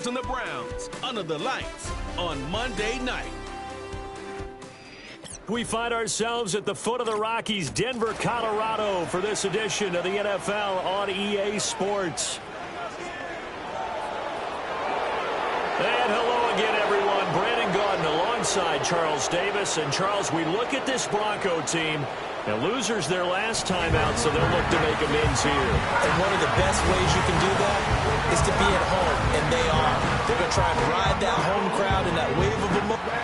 And the Browns under the lights on Monday night. We find ourselves at the foot of the Rockies, Denver, Colorado, for this edition of the NFL on EA Sports. And hello again, everyone. Brandon Gaudin alongside Charles Davis. And Charles, we look at this Bronco team. Now, losers their last time out, so they'll look to make amends here. And one of the best ways you can do that is to be at home, and they are. They're going to try and ride that home crowd in that wave of emotion.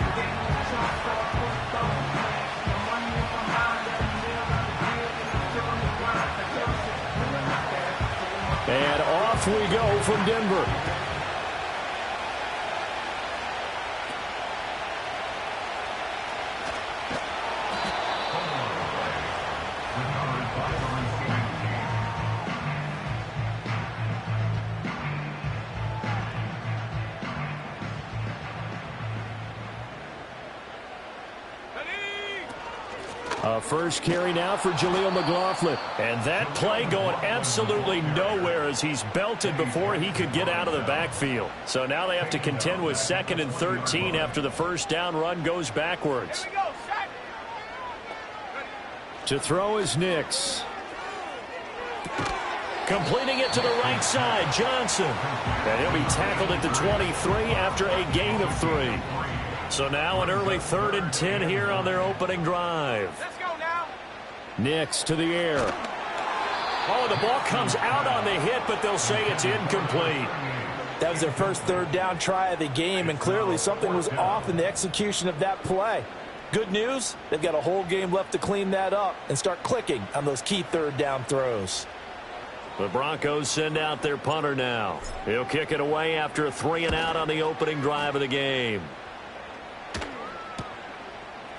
And off we go from Denver. First carry now for Jaleel McLaughlin. And that play going absolutely nowhere as he's belted before he could get out of the backfield. So now they have to contend with 2nd and 13 after the first down run goes backwards. To throw is Nix. Completing it to the right side, Johnson. And he'll be tackled at the 23 after a gain of 3. So now an early 3rd and 10 here on their opening drive. Nix to the air. Oh, the ball comes out on the hit, but they'll say it's incomplete. That was their first 3rd down try of the game, and clearly something was off in the execution of that play. Good news, they've got a whole game left to clean that up and start clicking on those key 3rd down throws. The Broncos send out their punter now. He'll kick it away after a 3 and out on the opening drive of the game.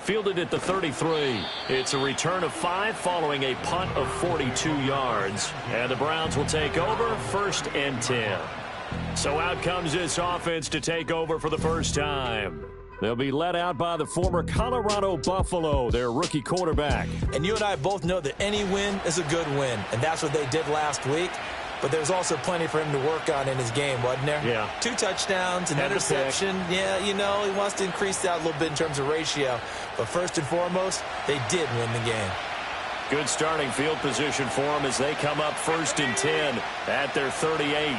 Fielded at the 33. It's a return of 5 following a punt of 42 yards. And the Browns will take over 1st and 10. So out comes this offense to take over for the first time. They'll be led out by the former Colorado Buffalo, their rookie quarterback. And you and I both know that any win is a good win, and that's what they did last week. But there's also plenty for him to work on in his game, wasn't there? Yeah. 2 touchdowns, an interception. Yeah, you know, he wants to increase that a little bit in terms of ratio. But first and foremost, they did win the game. Good starting field position for them as they come up 1st and 10 at their 38.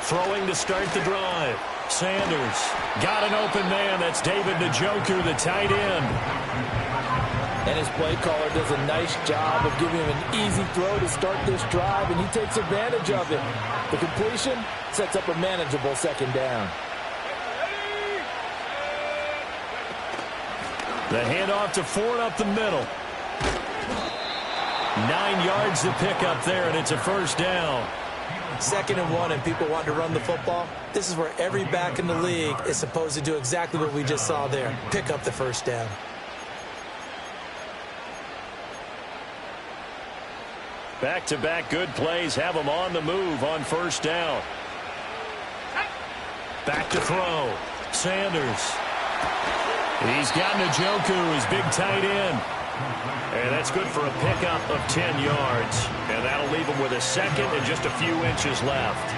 Throwing to start the drive. Sanders got an open man. That's David Njoku, the tight end. And his play caller does a nice job of giving him an easy throw to start this drive, and he takes advantage of it. The completion sets up a manageable 2nd down. The handoff to Ford up the middle. 9 yards to pick up there, and it's a 1st down. 2nd and 1, and people want to run the football. This is where every back in the league is supposed to do exactly what we just saw there. Pick up the 1st down. Back-to-back good plays have them on the move on 1st down. Back to throw. Sanders. He's got Njoku, his big tight end. And that's good for a pickup of 10 yards. And that'll leave him with a 2nd and just a few inches left.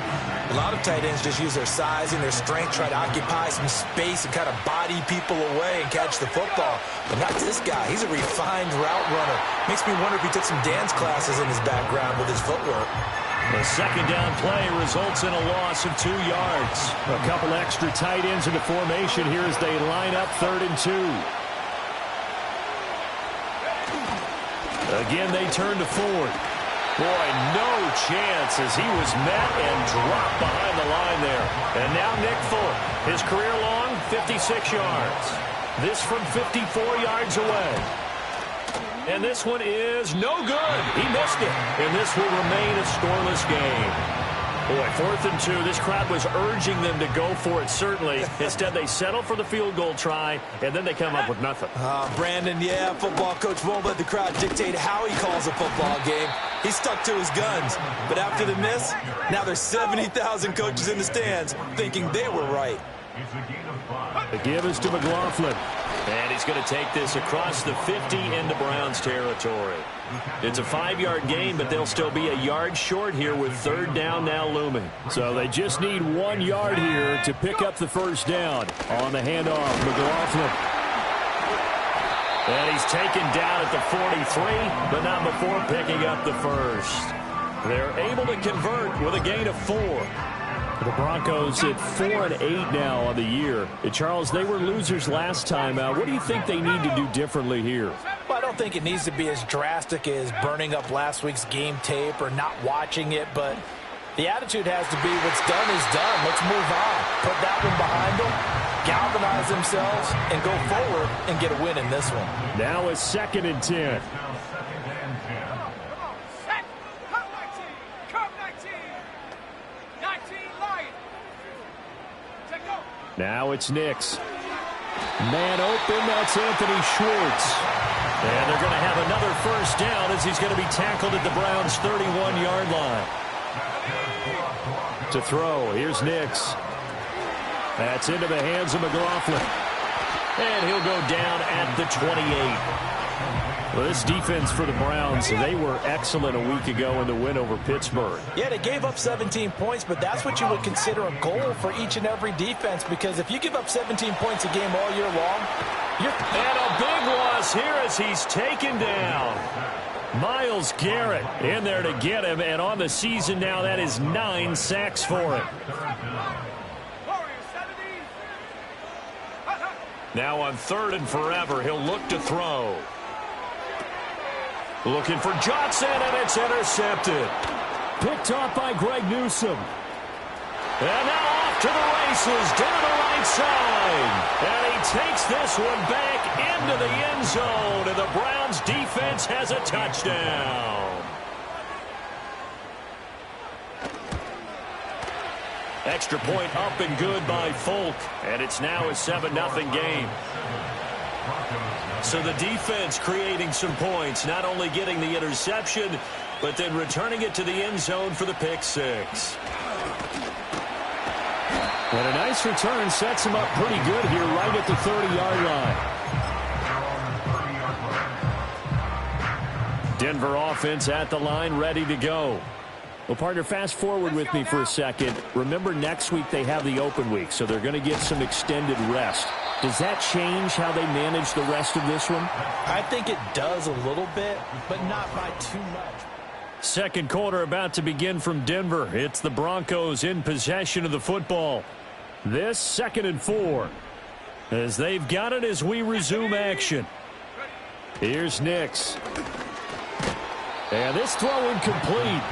A lot of tight ends just use their size and their strength, try to occupy some space and kind of body people away and catch the football. But not this guy. He's a refined route runner. Makes me wonder if he took some dance classes in his background with his footwork. The 2nd down play results in a loss of 2 yards. A couple extra tight ends into formation here as they line up 3rd and 2. Again, they turn to Ford. Boy, no chance as he was met and dropped behind the line there. And now Nick Ford, his career long, 56 yards. This from 54 yards away. And this one is no good. He missed it. And this will remain a scoreless game. Boy, 4th and 2. This crowd was urging them to go for it, certainly. Instead, they settle for the field goal try, and then they come up with nothing. Brandon, yeah, football coach won't let the crowd dictate how he calls a football game. He stuck to his guns. But after the miss, now there's 70,000 coaches in the stands thinking they were right. The give is to McLaughlin. And he's going to take this across the 50 into Browns territory. It's a 5-yard gain, but they'll still be a yard short here with third down now looming. So they just need 1 yard here to pick up the first down. On the handoff, McLaughlin. And he's taken down at the 43, but not before picking up the first. They're able to convert with a gain of 4. The Broncos at 4-8 now on the year. And Charles, they were losers last time out. What do you think they need to do differently here? Well, I don't think it needs to be as drastic as burning up last week's game tape or not watching it, but the attitude has to be what's done is done. Let's move on. Put that one behind them, galvanize themselves, and go forward and get a win in this one. Now it's 2nd and 10. Now it's Nix. Man open, that's Anthony Schwartz. And they're going to have another first down as he's going to be tackled at the Browns' 31-yard line. To throw, here's Nix. That's into the hands of McLaughlin. And he'll go down at the 28. Well, this defense for the Browns, they were excellent a week ago in the win over Pittsburgh. Yeah, they gave up 17 points, but that's what you would consider a goal for each and every defense, because if you give up 17 points a game all year long, you're... And a big loss here as he's taken down. Myles Garrett in there to get him, and on the season now, that is 9 sacks for him. Now on 3rd and forever, he'll look to throw. Looking for Johnson, and it's intercepted. Picked off by Greg Newsome. And now off to the races, down the right side. And he takes this one back into the end zone, and the Browns defense has a touchdown. Extra point up and good by Folk, and it's now a 7-0 game. So the defense creating some points, not only getting the interception, but then returning it to the end zone for the pick 6. And a nice return sets him up pretty good here right at the 30-yard line. Denver offense at the line, ready to go. Well, partner, fast forward with me for a second. Remember, next week they have the open week, so they're going to get some extended rest. Does that change how they manage the rest of this one? I think it does a little bit, but not by too much. Second quarter about to begin from Denver. It's the Broncos in possession of the football. This 2nd and 4. As they've got it as we resume action. Here's Nix. And this throw incomplete.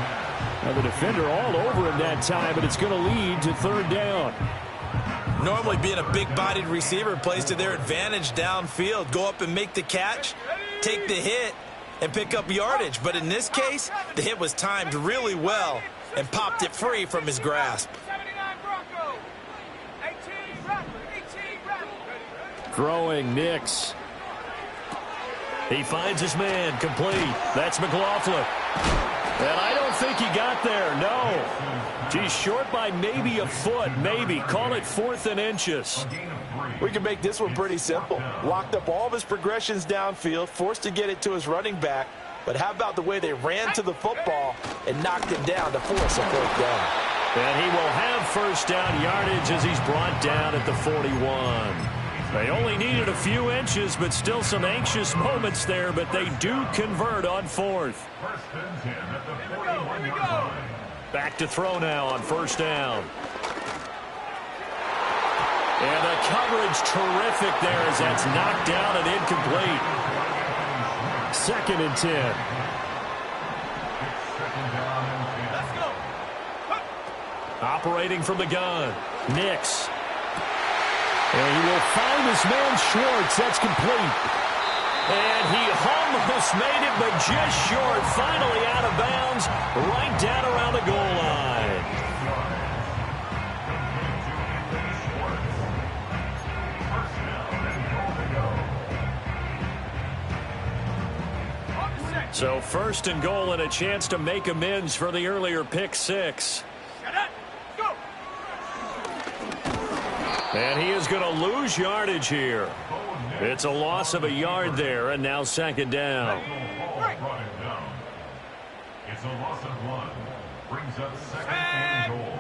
Now the defender all over him that time, but it's going to lead to 3rd down. Normally being a big-bodied receiver plays to their advantage downfield. Go up and make the catch, take the hit, and pick up yardage. But in this case, the hit was timed really well and popped it free from his grasp. Throwing Nix. He finds his man, complete. That's McLaughlin. And I don't think he got there, no. He's short by maybe a foot, maybe. Call it 4th and inches. We can make this one pretty simple. Locked up all of his progressions downfield, forced to get it to his running back. But how about the way they ran to the football and knocked him down to force a 4th down? And he will have first down yardage as he's brought down at the 41. They only needed a few inches, but still some anxious moments there, but they do convert on 4th. Back to throw now on 1st down. And the coverage terrific there as that's knocked down and incomplete. 2nd and 10. Operating from the gun, Nix. And he will find his man Schwartz. That's complete. And he almost made it, but just short. Finally out of bounds, right down around the goal line. So 1st and goal and a chance to make amends for the earlier pick 6. And he is going to lose yardage here. It's a loss of a yard there, and now second down. It's a loss of 1. Brings up second and goal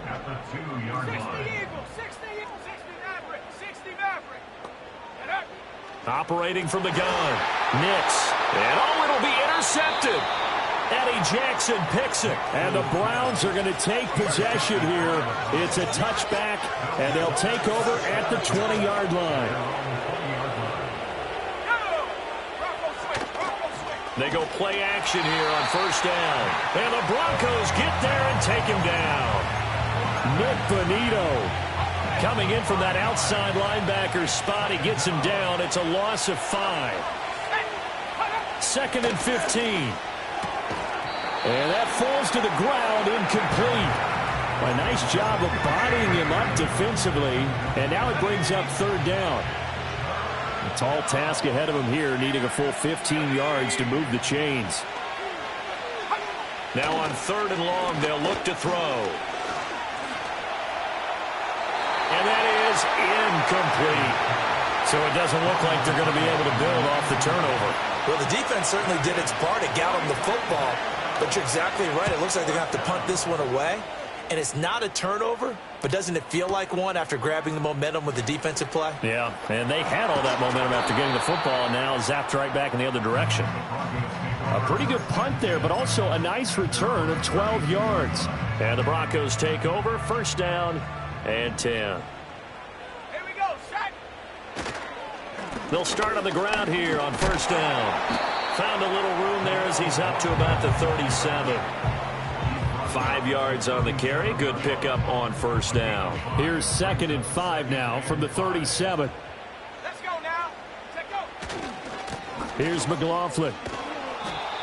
at the 2-yard line. 60 Eagles, 60 Eagles, 60 Maverick, 60 Maverick. Operating from the gun. Nix. And it'll be intercepted. Eddie Jackson picks it. And the Browns are going to take possession here. It's a touchback, and they'll take over at the 20-yard line. They go play action here on first down. And the Broncos get there and take him down. Nick Bonito coming in from that outside linebacker spot. He gets him down. It's a loss of 5. Second and 15. And that falls to the ground, incomplete. A nice job of bodying him up defensively. And now it brings up third down. A tall task ahead of him here, needing a full 15 yards to move the chains. Now on third and long, they'll look to throw. And that is incomplete. So it doesn't look like they're going to be able to build off the turnover. Well, the defense certainly did its part. It got them the football. But you're exactly right. It looks like they're going to have to punt this one away. And it's not a turnover, but doesn't it feel like one after grabbing the momentum with the defensive play? Yeah, and they had all that momentum after getting the football, and now zapped right back in the other direction. A pretty good punt there, but also a nice return of 12 yards. And the Broncos take over, first down and 10. Here we go, set. They'll start on the ground here on first down. Found a little room there as he's up to about the 37. 5 yards on the carry. Good pickup on first down. Here's second and 5 now from the 37. Let's go now. Let's go. Here's McLaughlin.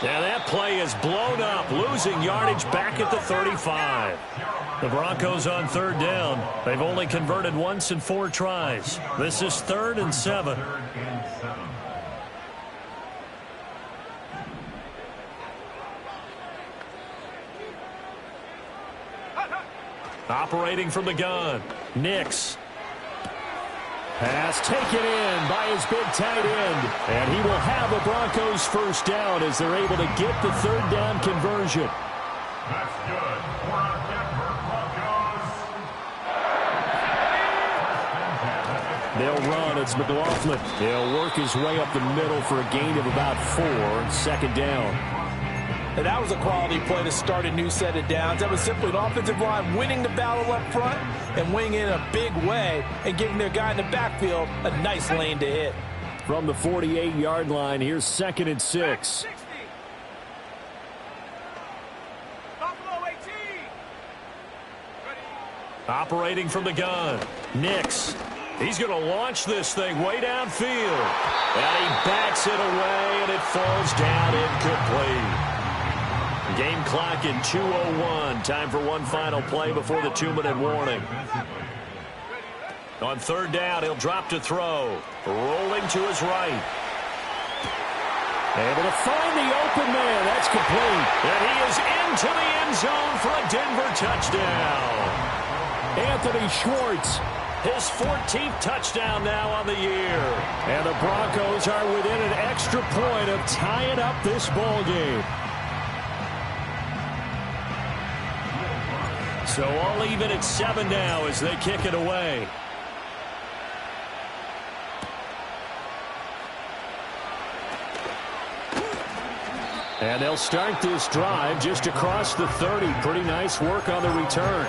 Now that play is blown up, losing yardage back at the 35. The Broncos on third down. They've only converted once in 4 tries. This is 3rd and 7. Operating from the gun. Nix. Pass taken in by his big tight end. And he will have the Broncos first down as they're able to get the third down conversion. That's good for our Denver Broncos. They'll run. It's McLaughlin. He'll work his way up the middle for a gain of about 4. Second down. And that was a quality play to start a new set of downs. That was simply an offensive line winning the battle up front and winning in a big way and giving their guy in the backfield a nice lane to hit. From the 48-yard line, here's second and 6. 60. Buffalo 18. Ready. Operating from the gun. Nix. He's going to launch this thing way downfield. And he backs it away, and it falls down incomplete. Game clock in 2:01. Time for one final play before the 2-minute warning. On third down, he'll drop to throw. Rolling to his right. Able to find the open man. That's complete. And he is into the end zone for a Denver touchdown. Anthony Schwartz. His 14th touchdown now on the year. And the Broncos are within an extra point of tying up this ball game. So all even at 7 now as they kick it away. And they'll start this drive just across the 30. Pretty nice work on the return.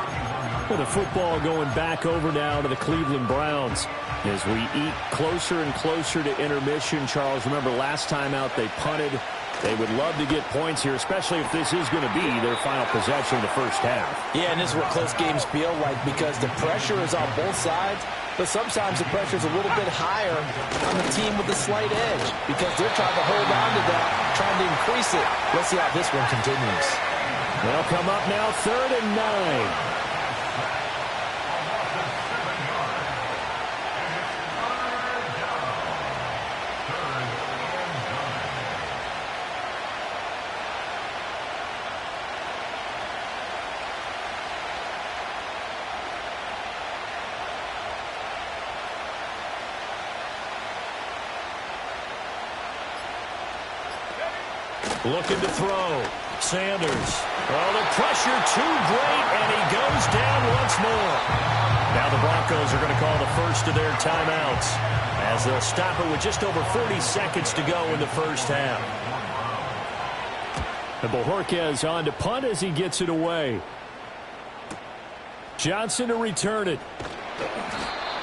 With the football going back over now to the Cleveland Browns. As we eat closer and closer to intermission, Charles, remember last time out they punted. They would love to get points here, especially if this is going to be their final possession of the first half. Yeah, and this is what close games feel like because the pressure is on both sides, but sometimes the pressure is a little bit higher on the team with the slight edge because they're trying to hold on to that, trying to increase it. Let's see how this one continues. They'll come up now 3rd and 9. Looking to throw. Sanders. Oh, the pressure too great, and he goes down once more. Now the Broncos are going to call the first of their timeouts as they'll stop it with just over 40 seconds to go in the first half. And Bojorquez on to punt as he gets it away. Johnson to return it.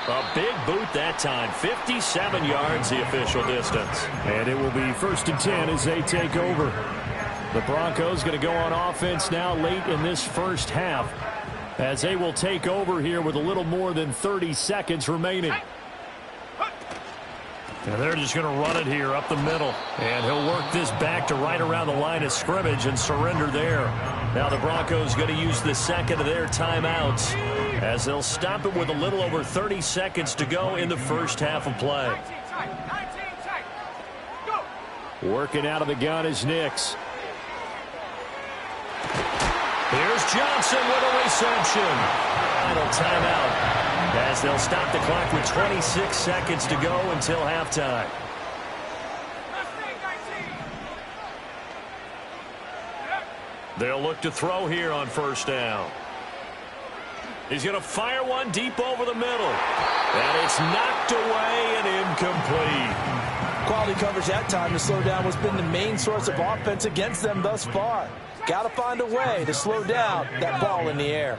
A big boot that time. 57 yards the official distance. And it will be 1st and 10 as they take over. The Broncos going to go on offense now late in this first half as they will take over here with a little more than 30 seconds remaining. And they're just going to run it here up the middle. And he'll work this back to right around the line of scrimmage and surrender there. Now the Broncos going to use the second of their timeouts as they'll stop it with a little over 30 seconds to go in the first half of play. 19 tight. Go. Working out of the gun is Nix. Here's Johnson with a reception. Final timeout as they'll stop the clock with 26 seconds to go until halftime. They'll look to throw here on first down. He's going to fire one deep over the middle. And it's knocked away and incomplete. Quality coverage that time to slow down has been the main source of offense against them thus far. Got to find a way to slow down that ball in the air.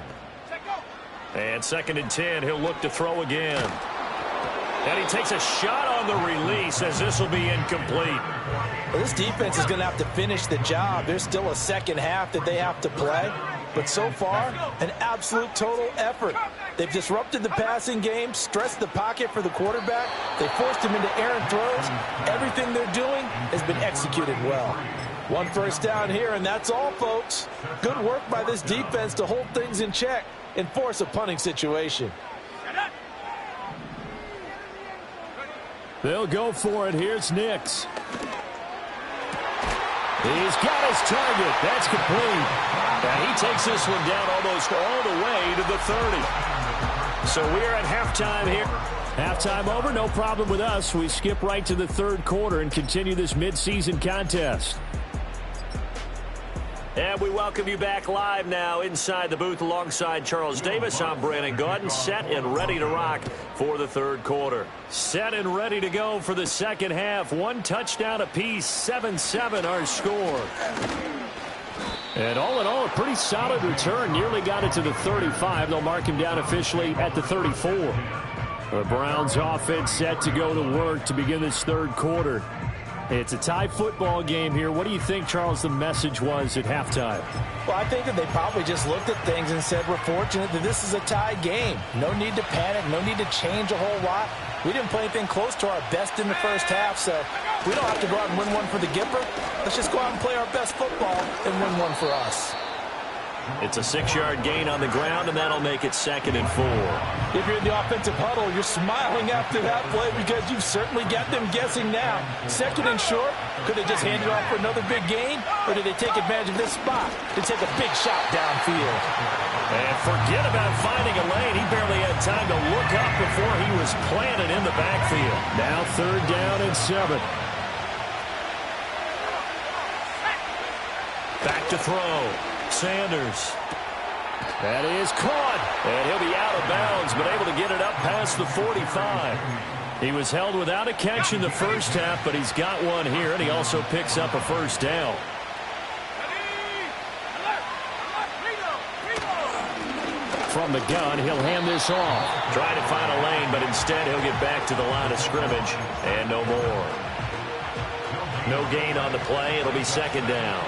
And 2nd and 10, he'll look to throw again. And he takes a shot on the release as this will be incomplete. Well, this defense is going to have to finish the job. There's still a second half that they have to play. But so far, an absolute total effort. They've disrupted the passing game, stressed the pocket for the quarterback. They forced him into errant throws. Everything they're doing has been executed well. 1 first down here, and that's all, folks. Good work by this defense to hold things in check and force a punting situation. They'll go for it. Here's Nix. He's got his target. That's complete. And he takes this one down almost all the way to the 30. So we're at halftime here. Halftime over, no problem with us. We skip right to the third quarter and continue this midseason contest. And we welcome you back live now inside the booth alongside Charles Davis. I'm Brandon Gaudin, set and ready to rock for the third quarter. Set and ready to go for the second half. 1 touchdown apiece, 7-7 our score. And all in all, a pretty solid return. Nearly got it to the 35. They'll mark him down officially at the 34. The Browns offense set to go to work to begin this third quarter. It's a tie football game here. What do you think, Charles, the message was at halftime? Well, I think that they probably just looked at things and said, we're fortunate that this is a tie game. No need to panic. No need to change a whole lot. We didn't play anything close to our best in the first half, so we don't have to go out and win one for the Gipper. Let's just go out and play our best football and win one for us. It's a 6-yard gain on the ground, and that'll make it 2nd and 4. If you're in the offensive huddle, you're smiling after that play because you've certainly got them guessing now. 2nd and short, could they just hand it off for another big gain, or did they take advantage of this spot to take a big shot downfield? And forget about finding a lane. He barely had time to look up before he was planted in the backfield. Now 3rd down and 7. Back to throw. Sanders. That is caught. And he'll be out of bounds, but able to get it up past the 45. He was held without a catch in the first half, but he's got one here, and he also picks up a first down. From the gun, he'll hand this off. Trying to find a lane, but instead he'll get back to the line of scrimmage, and no more. No gain on the play. It'll be 2nd down.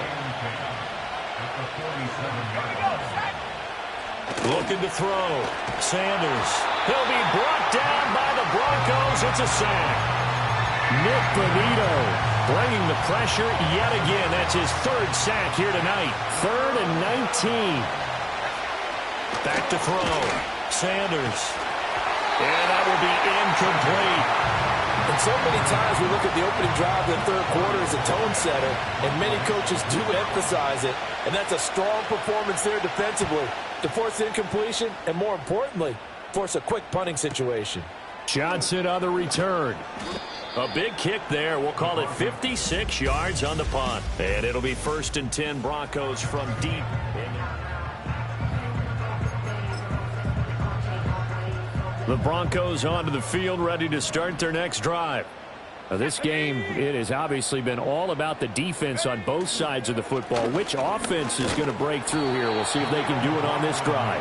Looking to throw. Sanders. He'll be brought down by the Broncos. It's a sack. Nick Bonito bringing the pressure yet again. That's his 3rd sack here tonight. 3rd and 19. Back to throw. Sanders. And that will be incomplete. And so many times we look at the opening drive of the third quarter as a tone setter, and many coaches do emphasize it. And that's a strong performance there defensively to force incompletion and, more importantly, force a quick punting situation. Johnson on the return. A big kick there. We'll call it 56 yards on the punt. And it'll be 1st and 10 Broncos from deep. The Broncos onto the field, ready to start their next drive. Now, this game, it has obviously been all about the defense on both sides of the football. Which offense is going to break through here? We'll see if they can do it on this drive.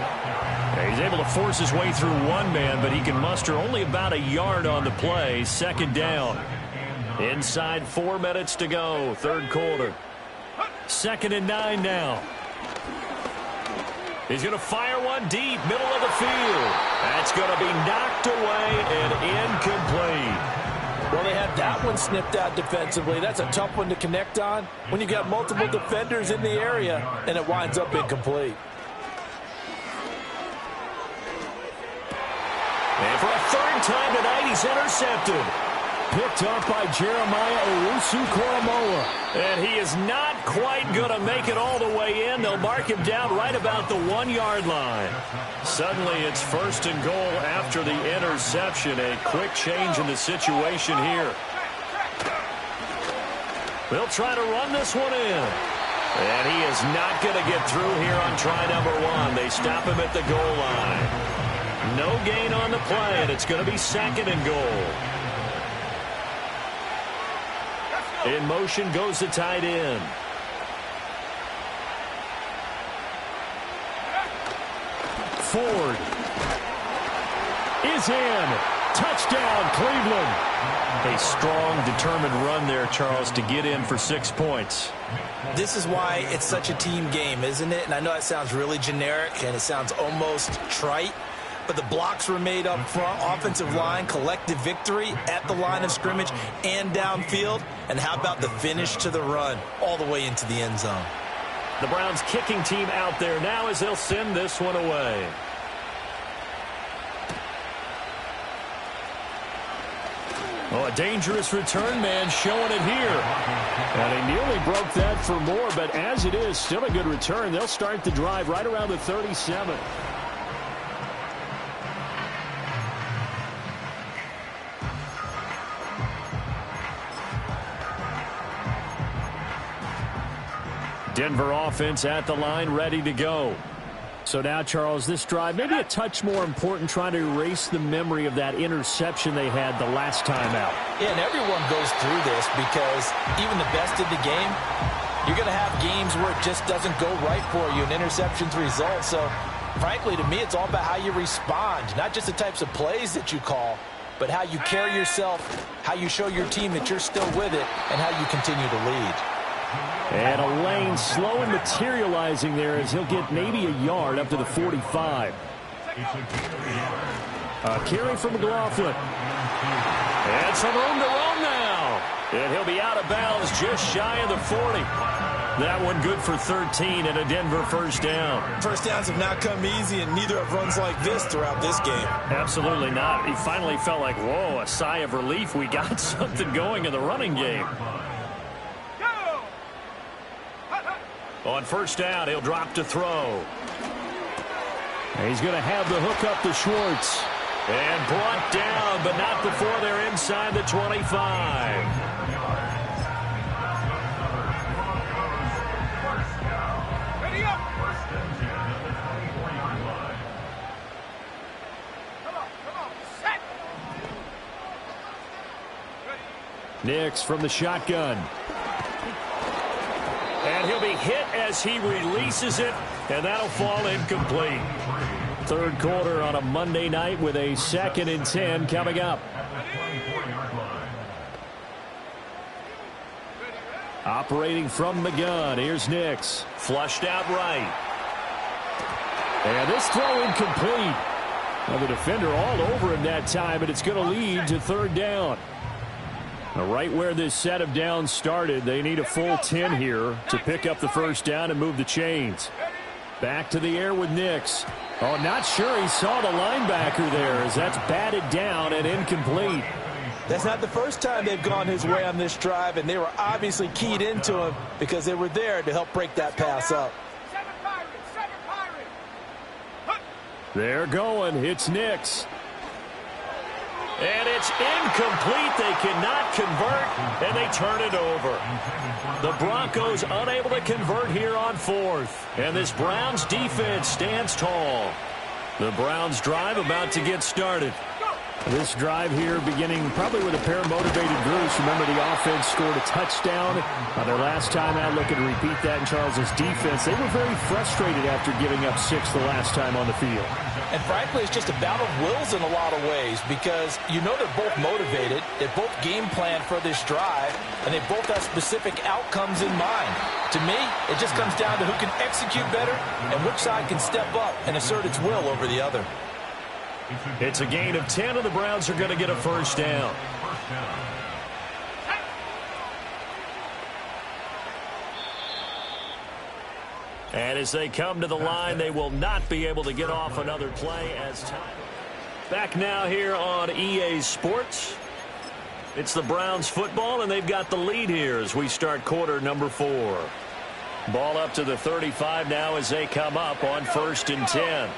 He's able to force his way through one man, but he can muster only about a yard on the play. 2nd down. Inside 4 minutes to go, 3rd quarter. 2nd and 9 now. He's going to fire one deep, middle of the field. That's going to be knocked away and incomplete. Well, they had that one snipped out defensively. That's a tough one to connect on when you got multiple defenders in the area, and it winds up incomplete. And for a 3rd time tonight, he's intercepted. Picked up by Jeremiah Owusu-Koramoah. And he is not quite going to make it all the way in. They'll mark him down right about the 1-yard line. Suddenly it's 1st and goal after the interception. A quick change in the situation here. They'll try to run this one in. And he is not going to get through here on try number 1. They stop him at the goal line. No gain on the play, and it's going to be 2nd and goal. In motion goes the tight end. Ford is in. Touchdown, Cleveland. A strong, determined run there, Charles, to get in for 6 points. This is why it's such a team game, isn't it? And I know that sounds really generic and it sounds almost trite, but the blocks were made up front, offensive line, collective victory at the line of scrimmage and downfield. And how about the finish to the run all the way into the end zone? The Browns kicking team out there now as they'll send this one away. Oh, a dangerous return man showing it here. And he nearly broke that for more, but as it is, still a good return. They'll start the drive right around the 37. Denver offense at the line, ready to go. So now, Charles, this drive, maybe a touch more important, trying to erase the memory of that interception they had the last time out. Yeah, and everyone goes through this because even the best in the game, you're going to have games where it just doesn't go right for you, and interceptions result. So, frankly, to me, it's all about how you respond, not just the types of plays that you call, but how you carry yourself, how you show your team that you're still with it, and how you continue to lead. And a lane slow and materializing there as he'll get maybe a yard up to the 45. A carry from McLaughlin. And some room to run now. And he'll be out of bounds just shy of the 40. That one good for 13 and a Denver 1st down. First downs have not come easy, and neither have runs like this throughout this game. Absolutely not. He finally felt like, whoa, a sigh of relief. We got something going in the running game. On 1st down, he'll drop to throw. He's going to have the hook up to Schwartz. And brought down, but not before they're inside the 25. Nix from the shotgun. And he'll be hit as he releases it, and that'll fall incomplete. 3rd quarter on a Monday night with a 2nd and 10 coming up. Operating from the gun, here's Nix. Flushed out right. And this throw incomplete. Now the defender all over him that time, and it's going to lead to 3rd down. Now, right where this set of downs started, they need a full 10 here to pick up the 1st down and move the chains. Back to the air with Nix. Oh, not sure he saw the linebacker there as that's batted down and incomplete. That's not the first time they've gone his way on this drive, and they were obviously keyed into him because they were there to help break that pass up. They're going. It's Nix. And it's incomplete. They cannot convert, and they turn it over. The Broncos unable to convert here on fourth. And this Browns defense stands tall. The Browns drive about to get started. This drive here beginning probably with a pair of motivated groups. Remember, the offense scored a touchdown their last time out. Looking to repeat that in Charles's defense. They were very frustrated after giving up 6 the last time on the field. And frankly, it's just a battle of wills in a lot of ways because you know they're both motivated. They both game plan for this drive, and they both have specific outcomes in mind. To me, it just comes down to who can execute better and which side can step up and assert its will over the other. It's a gain of 10, and the Browns are going to get a first down. And as they come to the line, they will not be able to get off another play as time. Back now here on EA Sports. It's the Browns football, and they've got the lead here as we start quarter number 4. Ball up to the 35 now as they come up on 1st and 10.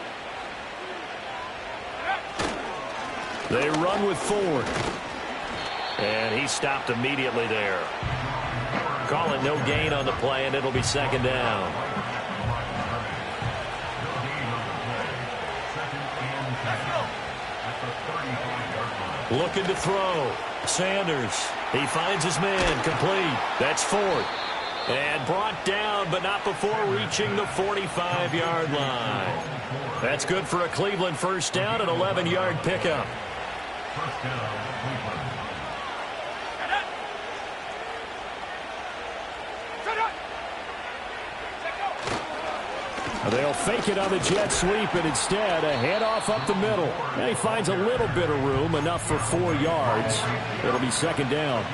They run with Ford. And he stopped immediately there. Calling no gain on the play, and it'll be 2nd down. Looking to throw. Sanders. He finds his man. Complete. That's Ford. And brought down, but not before reaching the 45-yard line. That's good for a Cleveland first down, an 11-yard pickup. First down, Cleveland. They'll fake it on the jet sweep, and instead a handoff up the middle. And he finds a little bit of room, enough for 4 yards. It'll be 2nd down.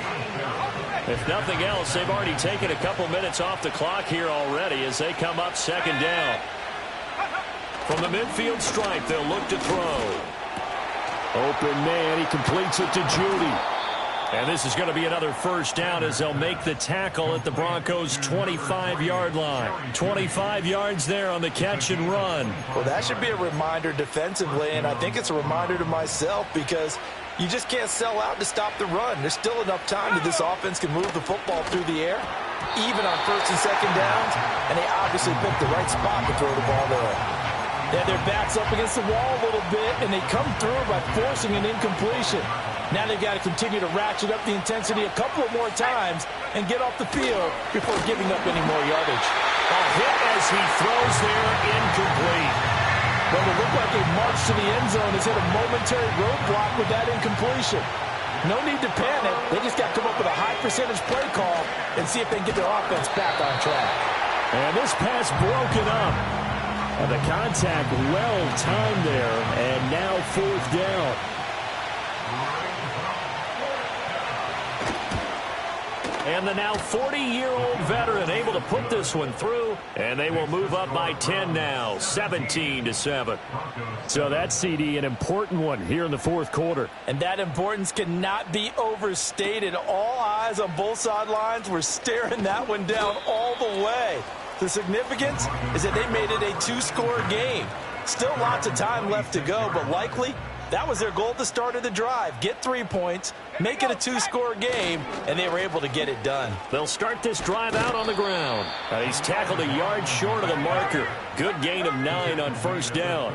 If nothing else, they've already taken a couple minutes off the clock here already as they come up 2nd down. From the midfield stripe, they'll look to throw. Open man, he completes it to Judy. And this is going to be another first down as they'll make the tackle at the Broncos' 25-yard line. 25 yards there on the catch and run. Well, that should be a reminder defensively, and I think it's a reminder to myself because you just can't sell out to stop the run. There's still enough time that this offense can move the football through the air, even on 1st and 2nd downs, and they obviously picked the right spot to throw the ball there. They have their backs up against the wall a little bit, and they come through by forcing an incompletion. Now they've got to continue to ratchet up the intensity a couple of more times and get off the field before giving up any more yardage. A hit as he throws there, incomplete. Well, it looked like a march to the end zone has hit a momentary roadblock with that incompletion. No need to panic. They just got to come up with a high percentage play call and see if they can get their offense back on track. And this pass broken up. And the contact well timed there, and now 4th down. And the now 40-year-old veteran able to put this one through, and they will move up by 10 now, 17-7. So that's, CD, an important one here in the 4th quarter. And that importance cannot be overstated. All eyes on both sidelines were staring that one down all the way. The significance is that they made it a 2-score game. Still lots of time left to go, but likely that was their goal at the start of the drive. Get 3 points, make it a 2-score game, and they were able to get it done. They'll start this drive out on the ground. He's tackled a yard short of the marker. Good gain of 9 on 1st down.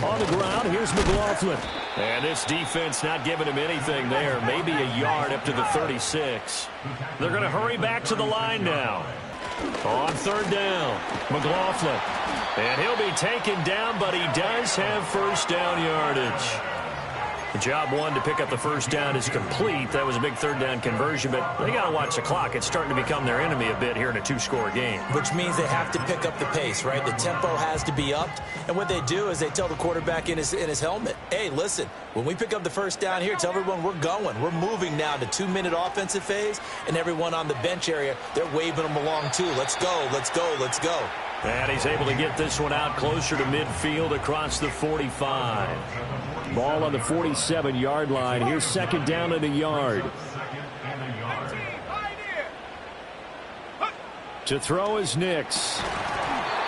On the ground, here's McLaughlin. And this defense not giving him anything there. Maybe a yard up to the 36. They're going to hurry back to the line now. On 3rd down, McLaughlin. And he'll be taken down, but he does have 1st down yardage. The job one to pick up the 1st down is complete. That was a big 3rd down conversion, but they got to watch the clock. It's starting to become their enemy a bit here in a 2-score game. Which means they have to pick up the pace, right? The tempo has to be upped. And what they do is they tell the quarterback in his helmet, hey, listen, when we pick up the 1st down here, tell everyone we're going. We're moving now to 2-minute offensive phase, and everyone on the bench area, they're waving them along too. Let's go, let's go, let's go. And he's able to get this one out closer to midfield across the 45. Ball on the 47-yard line. Here's 2nd down and a yard. To throw is Nix.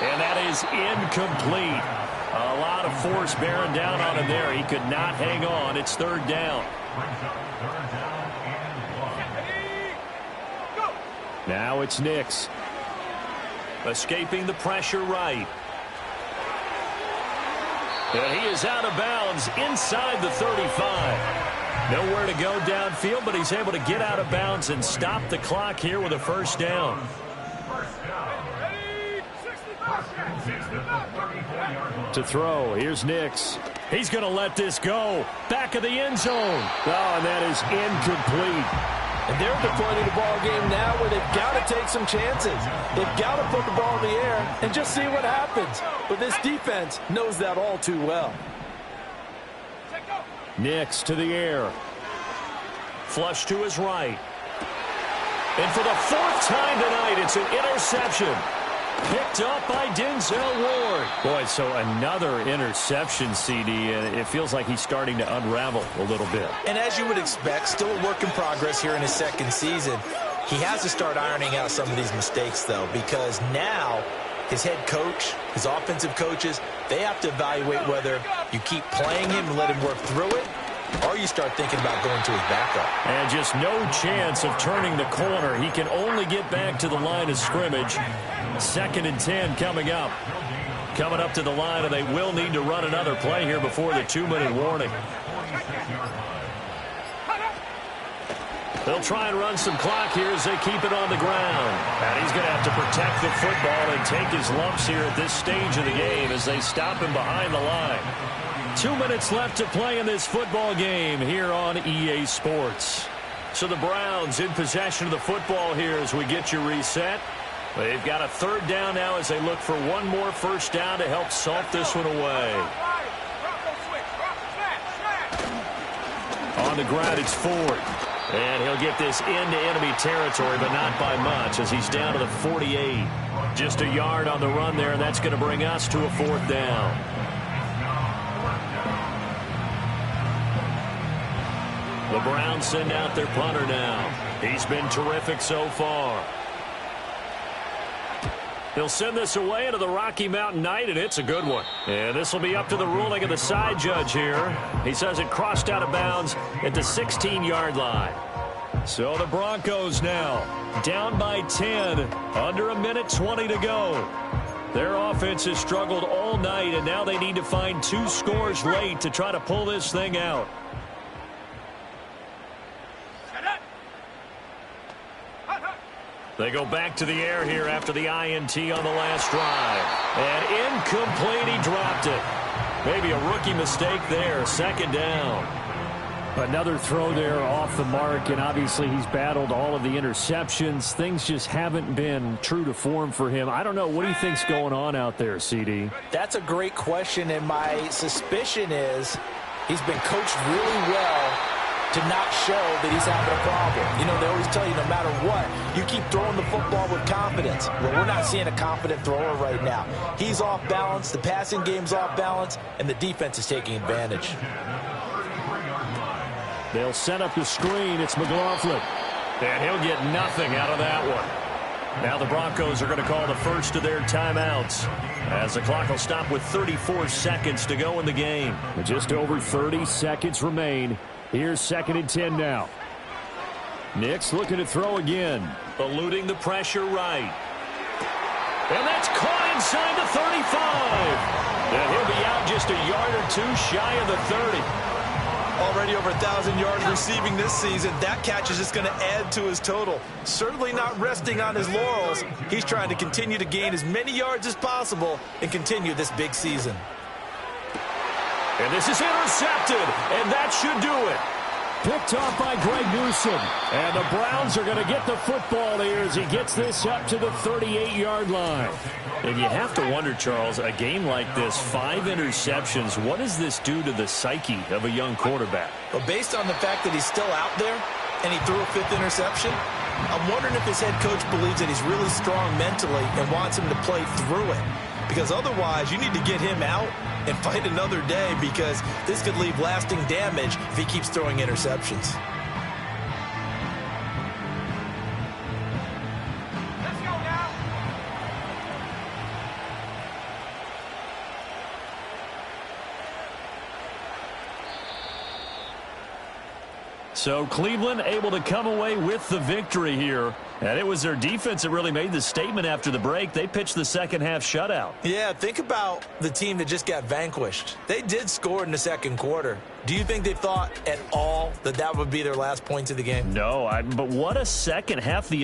And that is incomplete. A lot of force bearing down on him there. He could not hang on. It's third down. Now it's Nix. Escaping the pressure right. And he is out of bounds inside the 35. Nowhere to go downfield, but he's able to get out of bounds and stop the clock here with a first down. To throw, here's Nix. He's going to let this go. Back of the end zone. Oh, and that is incomplete. And they're at the point of the ball game now where they've got to take some chances. They've got to put the ball in the air and just see what happens. But this defense knows that all too well. Nix to the air. Flush to his right. And for the fourth time tonight, it's an interception. Picked up by Denzel Ward. Boy, so another interception, CD, and it feels like he's starting to unravel a little bit. And as you would expect, still a work in progress here in his second season. He has to start ironing out some of these mistakes, though, because now his head coach, his offensive coaches, they have to evaluate whether you keep playing him and let him work through it, or you start thinking about going to his backup. And just no chance of turning the corner. He can only get back to the line of scrimmage. 2nd and 10 coming up. Coming up to the line, and they will need to run another play here before the 2-minute warning. They'll try and run some clock here as they keep it on the ground. And he's going to have to protect the football and take his lumps here at this stage of the game as they stop him behind the line. 2 minutes left to play in this football game here on EA Sports. So the Browns in possession of the football here as we get you reset. They've got a third down now as they look for one more first down to help salt this one away. On the ground, it's Ford. And he'll get this into enemy territory, but not by much as he's down to the 48. Just a yard on the run there, and that's going to bring us to a fourth down. The Browns send out their punter now. He's been terrific so far. They'll send this away into the Rocky Mountain Night, and it's a good one. And this will be up to the ruling of the side judge here. He says it crossed out of bounds at the 16-yard line. So the Broncos now down by 10, under 1:20 to go. Their offense has struggled all night, and now they need to find 2 scores late to try to pull this thing out. They go back to the air here after the INT on the last drive. And incomplete, he dropped it. Maybe a rookie mistake there, 2nd down. Another throw there off the mark, and obviously he's battled all of the interceptions. Things just haven't been true to form for him. I don't know. What do you think's going on out there, CD? That's a great question, and my suspicion is he's been coached really well to not show that he's having a problem. You know, they always tell you no matter what, you keep throwing the football with confidence. Well, we're not seeing a confident thrower right now. He's off balance, the passing game's off balance, and the defense is taking advantage. They'll set up the screen. It's McLaughlin. And he'll get nothing out of that one. Now the Broncos are going to call the first of their timeouts as the clock will stop with 34 seconds to go in the game. Just over 30 seconds remain. Here's 2nd and 10 now. Nix looking to throw again. Eluding the pressure right. And that's caught inside the 35. And he'll be out just a yard or 2 shy of the 30. Already over 1,000 yards receiving this season. That catch is just going to add to his total. Certainly not resting on his laurels. He's trying to continue to gain as many yards as possible and continue this big season. And this is intercepted, and that should do it. Picked off by Greg Newsome. And the Browns are going to get the football here as he gets this up to the 38-yard line. And you have to wonder, Charles, a game like this, 5 interceptions, what does this do to the psyche of a young quarterback? Well, based on the fact that he's still out there and he threw a 5th interception, I'm wondering if his head coach believes that he's really strong mentally and wants him to play through it. Because otherwise, you need to get him out and fight another day, because this could leave lasting damage if he keeps throwing interceptions. Let's go now. So Cleveland able to come away with the victory here. And it was their defense that really made the statement after the break. They pitched the second half shutout. Yeah, think about the team that just got vanquished. They did score in the second quarter. Do you think they thought at all that that would be their last points of the game? No, but what a second half. The